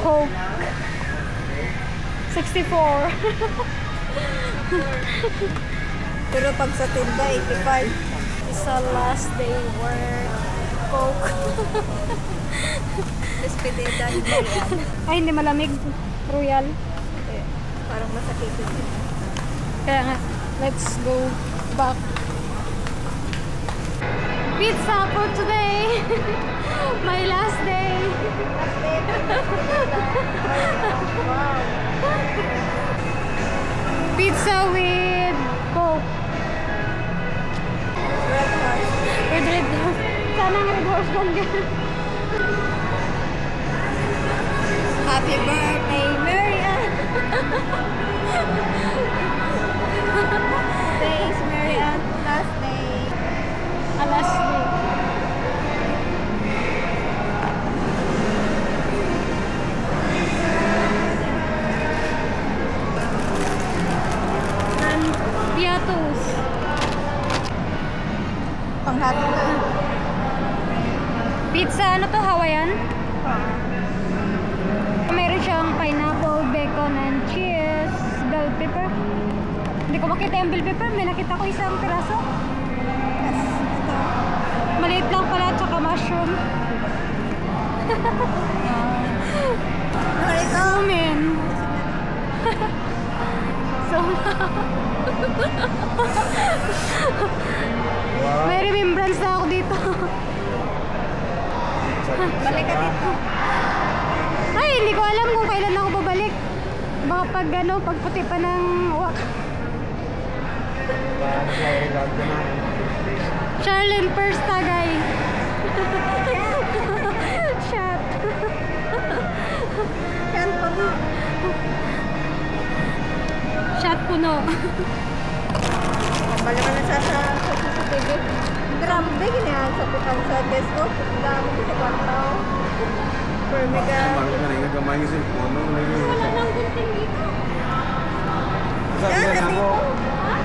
Coke. 64. Pero pag sa tinda, 85. Isa last day work. Coke. Despedida ni Marian. Ay, hindi malamig. Royal. Parang masakit yun. Kaya nga, let's go back. Pizza for today. My last day. Wow. Pizza with Coke. Red Horse. With Red Horse. Sana ang Red Horse lang yan. Happy birthday, Marian! Thanks, Marian. Last day. Last day. And piatos. Panghatid na. Pizza, ano to? Hawaiian? Meron siyang pineapple, bacon, and cheese. Bell pepper. Hindi ko makita yung bell pepper. May nakita ko isang piraso. Yes, ito. Maliit lang pala, tsaka mushroom. No, ito. Amen. So, may remembrance na ako dito. Balik ka dito. Ay, hindi ko alam kung kailan ako babalik. Baka pag ano, pagputi pa ng wak. Charlene first tagay. Shot. Yan pa mo. Shot puno. Balik ka na sa CCTV. Grabe, ginahan sa putang sa desk ko. Ang dami ko sa kwartaw. Permiga. Wala nang gunting dito. Yan, nandito. Ha?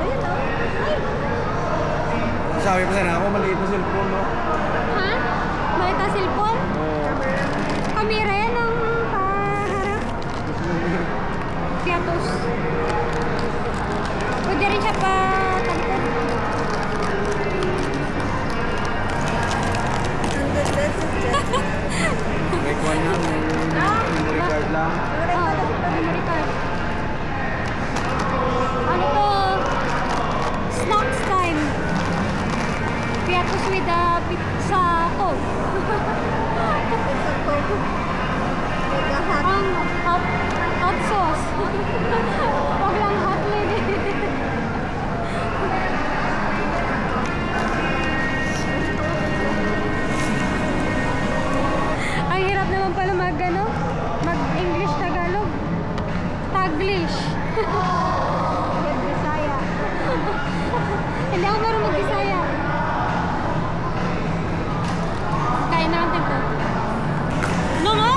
Ayun o. Ay. Sabi pa sana ako, maliit na cellphone, no? Ha? Maliit ang cellphone? Oo. Kamera yan ang paharap. Piatos. Pwede rin siya pa talikod. May kuwan na, may memory card lang. Memory card. Ano to? Snacks time. Piatos with a pizza Coke. Ang hot sauce. Huwag lang hot lady. Ang hirap naman pala mag-English Tagalog. Taglish. Bisaya. Hindi ako marunong mag-Bisaya. Kain na natin to. No, no?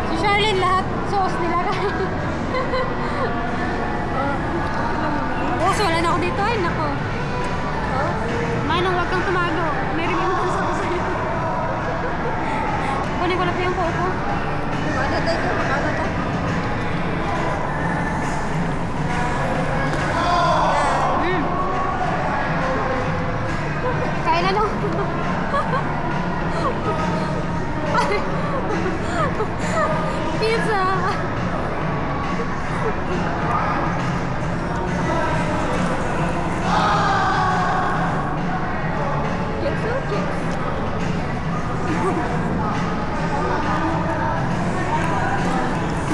Si Charlene lahat sauce nila. Oh, so wala na ako dito. Ay, nako. Manong, huwag kang tumago. May remembrance ako sa'yo. Kunin ko na po yung Coco. Ano tayo? Ano tayo? Kain na lang. Pizza.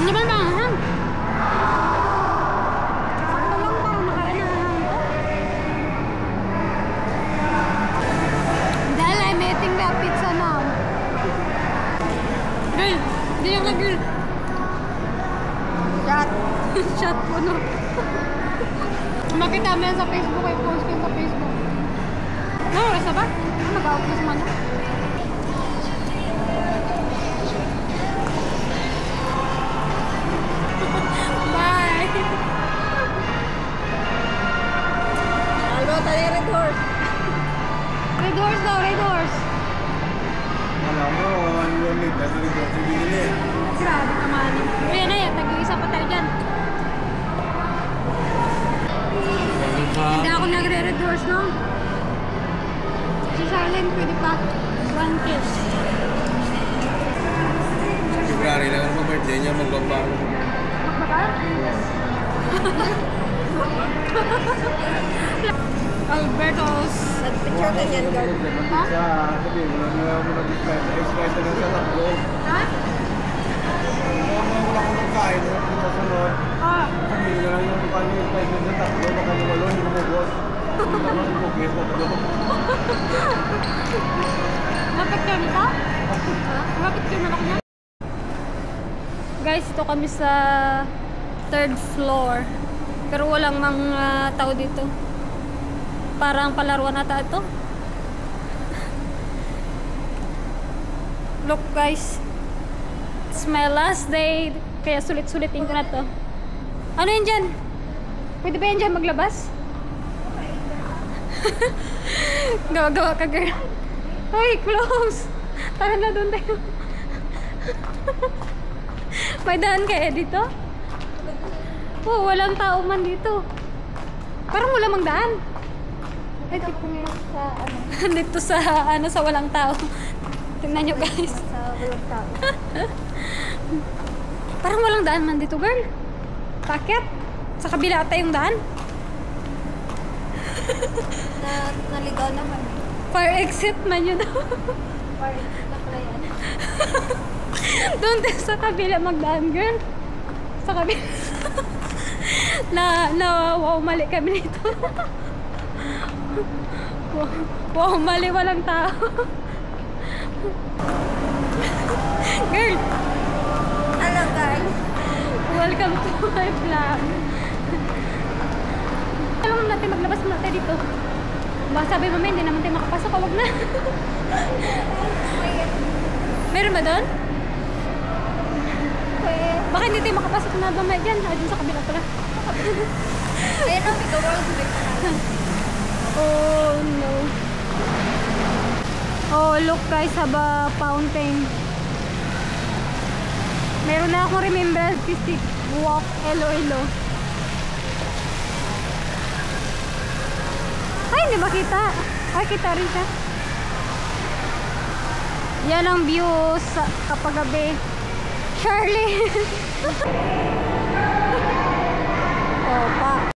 Ano ba ba? Sakto lang para makaanahan ko. Dahil I'm eating the pizza now. Girl, hindi yung girl. Shot. Shot po, no? Makita mo yan sa Facebook, ay post ko sa Facebook. No, rasa ba? Mag-out-post man na. Bye! Albo tayo Red Horse. Red Horse daw, Red Horse. flowers, no? Si Charlene, pwede pa. One kiss. February lang naman birthday niya, magbabaro. Magbakar? Alberto's. Nag-picture ka dyan, girl. Ha? Sabi mo lang mag-display. Express na lang sa takbo. Ha? Wala ko magkain. Sa sunod. Ah. Sabi mo lang yung mukha niyo express na sa takbo. Baka lumalo, hindi mo mabos. Hindi mo mabos na takbo. Mapicture mo ka? Ha? Mapicture mo ako niya? Guys, ito kami sa 3rd floor. Pero walang mga tao dito. Parang palaruan ata ito. Look guys. It's my last day. Kaya sulit-sulitin ko na to. Ano yan dyan? Pwede ba yan dyan maglabas? Gawa-gawa ka girl. Ay, close. Tara na doon tayo. May daan kaya dito? Oh, walang tao man dito. Parang wala mang daan. Ay, Sa ano? dito sa sa walang tao. Tingnan nyo guys. Sa walang tao. Parang walang daan man dito, girl. Bakit? Sa kabila ata yung daan. Naligaw naman. Fire exit man yun. Parang na pala yan. Doon din sa kabila magdaan, girl. Sa kabila. Wow, mali kami nito. Wow, mali, walang tao. Girl, Hello, guys. welcome to my vlog. Alam mo natin, maglabas muna tayo dito. Baka sabi mo, hindi naman tayo makapasok. Huwag na. Meron ba doon? Baka hindi tayo makapasok na ba may dyan? Ay, dun sa kabila pala. Ayun ang ikaw ang subik na natin. Oh no. Oh, look guys, haba fountain. Meron na akong remembrance stick. Walk Iloilo. Ay, hindi ba kita? Ay, kita rin siya. Yan ang view sa kapag gabi. Charlie. Oh, pa.